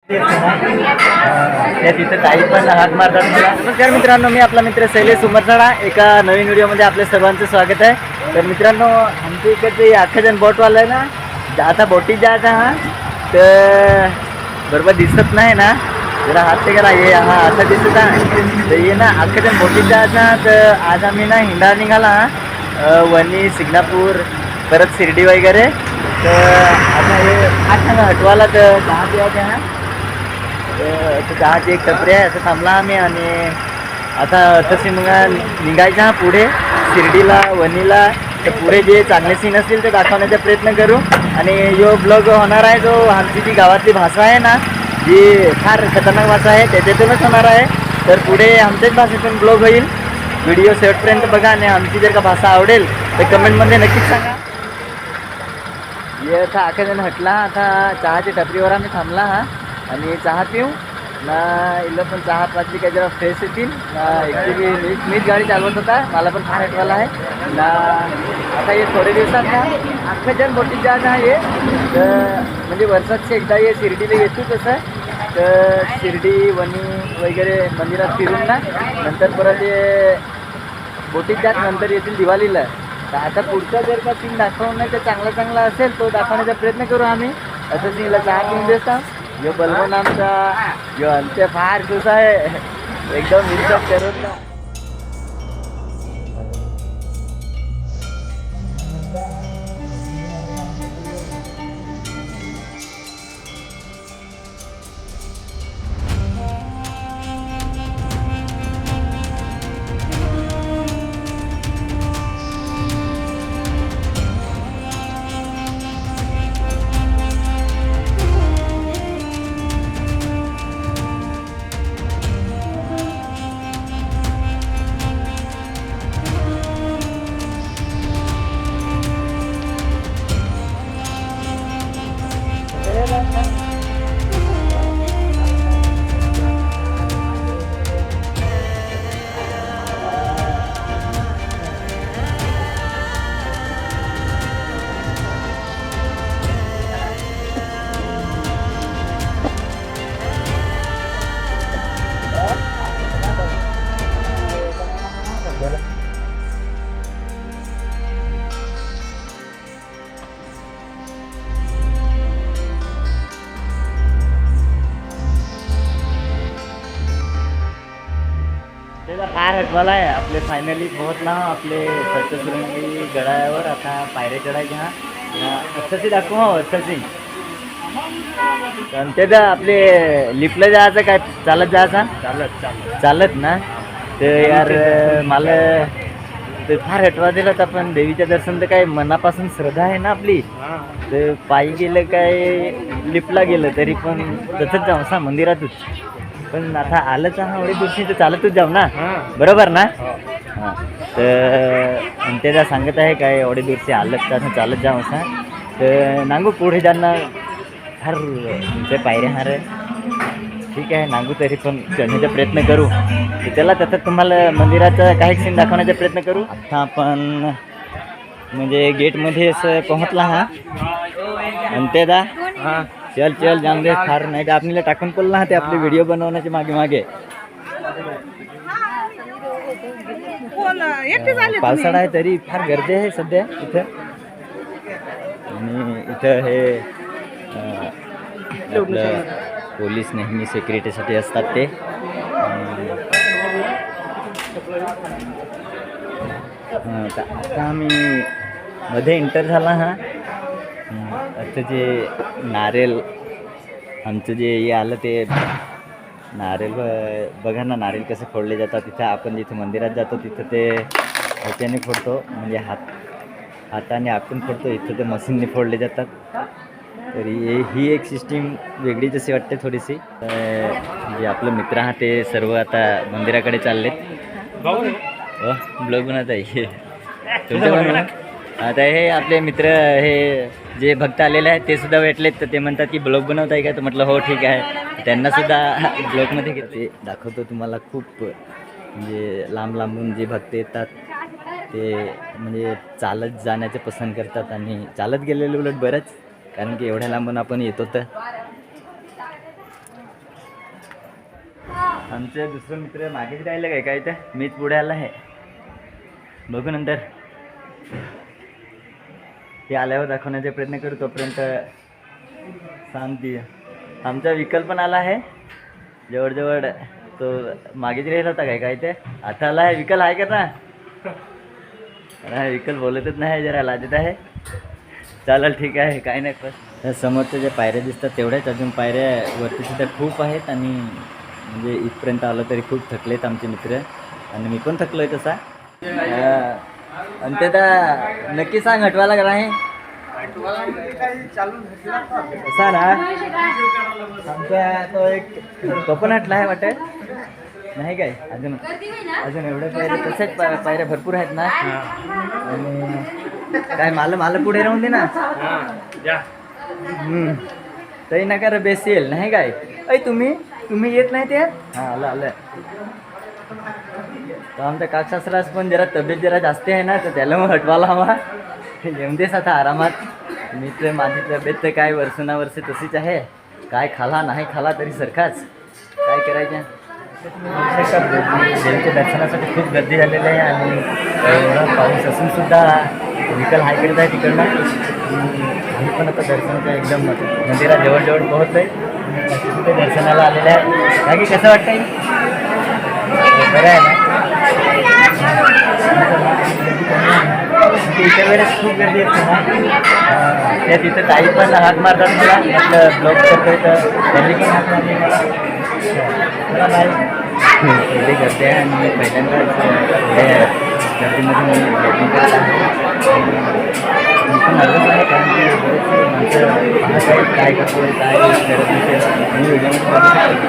त्या तिथं ताई पण हात मारतात मला. नमस्कार मित्रांनो, मी आपला मित्र शैलेश उमरसाडा. एका नवीन व्हिडिओमध्ये आपल्या सर्वांचं स्वागत आहे. तर मित्रांनो, आमच्या इकडचे अख्खा जण बोटवाला आहे ना, आता बोटीत जायचं हा तर बरोबर दिसत नाही ना, जरा हात ते करा हे हा आता दिसत आहे तर ये ना अख्खा जण बोटीत जायचं. तर आज आम्ही ना हिंडा निघाला वणी सिग्नापूर परत शिर्डी वगैरे. तर आता हे आज सांगा हटवाला तर दहा द्यायचं हा. तर दहाची एक टपरी आहे असं थांबला आम्ही. आणि आता तशी मग निघायचं हा पुढे शिर्डीला वणीला. तर पुढे जे चांगले सीन असतील ते दाखवण्याचा प्रयत्न करू. आणि जो ब्लॉग होणार आहे जो आमची जी गावातली भाषा आहे ना, जी फार खतरनाक भाषा आहे त्याच्यातूनच होणार आहे. तर पुढे आमच्याच भाषेतून ब्लॉग होईल. व्हिडिओ शेवटपर्यंत बघा आणि आमची जर का भाषा आवडेल तर कमेंटमध्ये नक्कीच सांगा. ये आता अख्खा जण हटला. आता चहाच्या टपरीवर आम्ही थांबला हा आणि चहा पिऊ ना. इला पण चहा पाजली काय जरा फ्रेश येतील ना. ॲक्च्युली मीच गाडी चालवत होता, मला पण फार हटवायला आहे ना. आता हे थोडे दिवसात ना अख्खा जण बोटीत जायचं आहे. तर म्हणजे वर्षात एकदा ये शिर्डीला येतो तसं. तर शिर्डी वणी वगैरे मंदिरात फिरून ना नंतर परत ये बोटीत जात नंतर येतील दिवाळीला. तर आता पुढचा जर का सीन दाखवण्याचा चांगला असेल तो दाखवण्याचा प्रयत्न करू आम्ही. असं सीनला चहा पिऊन देता. जो बलवून आमचा जो अंत्य फार खुश आहे एकदम विचार करून ना. त्याचा फार हटवाला आहे. आपले फायनली पोहोचला आपले सप्तशृंगी गडावर. आता पायऱ्या चढायच्या हा अक्षरशी दाखवू हा अक्षरशी. आणि त्याचा आपले लिफ्टला जायचं काय चालत जायचा चालत ना. तर यार मला ते फार हटवा दिला तर पण देवीचं दर्शन तर काय मनापासून श्रद्धा आहे ना आपली. तर पायी गेलं काय लिफ्टला गेलं तरी पण तसंच जाऊ सा मंदिरातच. पण आता आलंच हा एवढी दिवशी तर चालतच जाऊ ना, बरोबर ना. हां तर त्याला सांगत आहे काय एवढे दिवशी आलंच तर चालत जाऊ असा. तर नांगू पुढे जाणं फार तुमचे पायऱ्या हार ठीक आहे नांगू तरी पण चढण्याचा प्रयत्न करू. तर त्याला तसं तुम्हाला मंदिराचा काही सीन दाखवण्याचा प्रयत्न करू. आता आपण म्हणजे गेटमध्ये असं पोहोचला हा. आणि त्याला हां चल जाऊन दे फार नाही तर आपल्याला टाकून पडला ते आपले व्हिडिओ बनवण्याचे मागे. पावसाळा आहे तरी फार गर्दी आहे सध्या इथं. आणि इथं हे आपलं पोलीस नेहमी सिक्युरिटीसाठी असतात ते. तर आता आम्ही मध्ये एंटर झाला हा. आता जे नारेल आमचं जे हे आलं ते नारेल बघा ना, नारेल कसे फोडले जातात. तिथं आपण जिथे मंदिरात जातो तिथं ते ह्याच्याने फोडतो म्हणजे हाताने आपण फोडतो. इथं ते मशीनने फोडले जातात. तर ही एक सिस्टीम वेगळीच अशी वाटते थोडीशी. जे आपलं मित्र हा ते सर्व आता मंदिराकडे चाललेत. ब्लॉग बनवत आहे तुमच्या बनवून. आता हे आपले मित्र हे जे भक्त आलेले आहेत ते सुद्धा भेटलेत. तर ते म्हणतात की ब्लॉग बनवत आहे का. तर म्हटलं हो ठीक आहे. त्यांना सुद्धा ब्लॉगमध्ये घेते दाखवतो तुम्हाला. खूप म्हणजे लांबून जे भक्त येतात ते म्हणजे चालत जाण्याचे पसंत करतात. आणि चालत गेलेले उलट बरंच, कारण की एवढ्या लांबून आपण येतो तर आमचे दुसरे मित्र मागेच राहिले काय काय ते मीच पुढे आला आहे. बघू नंतर हे आल्यावर दाखवण्याचा प्रयत्न करू. तोपर्यंत शांती. आमचा विकल्प पण आला आहे जवळजवळ. तो मागेच राहिला होता काय काय ते आता आला आहे. विकल आहे का ना? विकल बोलतच नाही, जरा लाजत आहे. चालेल ठीक आहे, काही नाही. पण समोरच्या ज्या पायऱ्या दिसतात तेवढ्याच, अजून पायऱ्या वरती सुद्धा खूप आहेत. आणि म्हणजे इथपर्यंत आलं तरी खूप थकलेत आमचे मित्र आणि मी पण थकलो आहे तसा. आणि ते तर नक्की सांग हटवायला का नाही असा ना. आमचा तो एक तो पण हटला आहे वाटत नाही काय. अजून अजून एवढ्या पायऱ्या तसेच पायऱ्या भरपूर आहेत ना. आणि काय मला पुढे राहून दे ना. तरी नका रे बेसेल नाही काय. ऐ तुम्ही येत नाही ते. हां आलं. तर आमच्या काकसासरास पण जरा तब्येत जरा जास्त आहे ना, तर त्याला मग हटवायला हवा. येऊन देस आता आरामात. मी तर माझी तब्येत तर काय वर्षानुवर्षे तशीच आहे. काय खाला नाही खाला तरी सरखाच. काय करायचं. देवीच्या दर्शनासाठी खूप गर्दी झालेली आहे. आणि एवढा पाऊस असून सुद्धा विकल हाय करत आहे तिकडनं. आम्ही पण आता दर्शनाच्या एकदम मंदिरात जवळ पोहोचलो आहे. तिथे दर्शनाला आलेलं आहे. बाकी कसं वाटतंय? बरं आहे ना. इतर वेळेस खूप गर्दी असते ना. त्या तिथं ताई पण हात मारतात मला. म्हटलं ब्लॉग करतोय तर त्यांनी पण हात मारले मला. मला बाय एवढी गर्दी आहे आणि मी पहिल्यांदाच गर्दीमध्ये मी ब्लॉगिंग करत आहे. मी पण नर्वस आहे कारण की बरेचसे माणसं पाहत आहेत काय करतोय काय करत नसेल. मी व्हिडिओमध्ये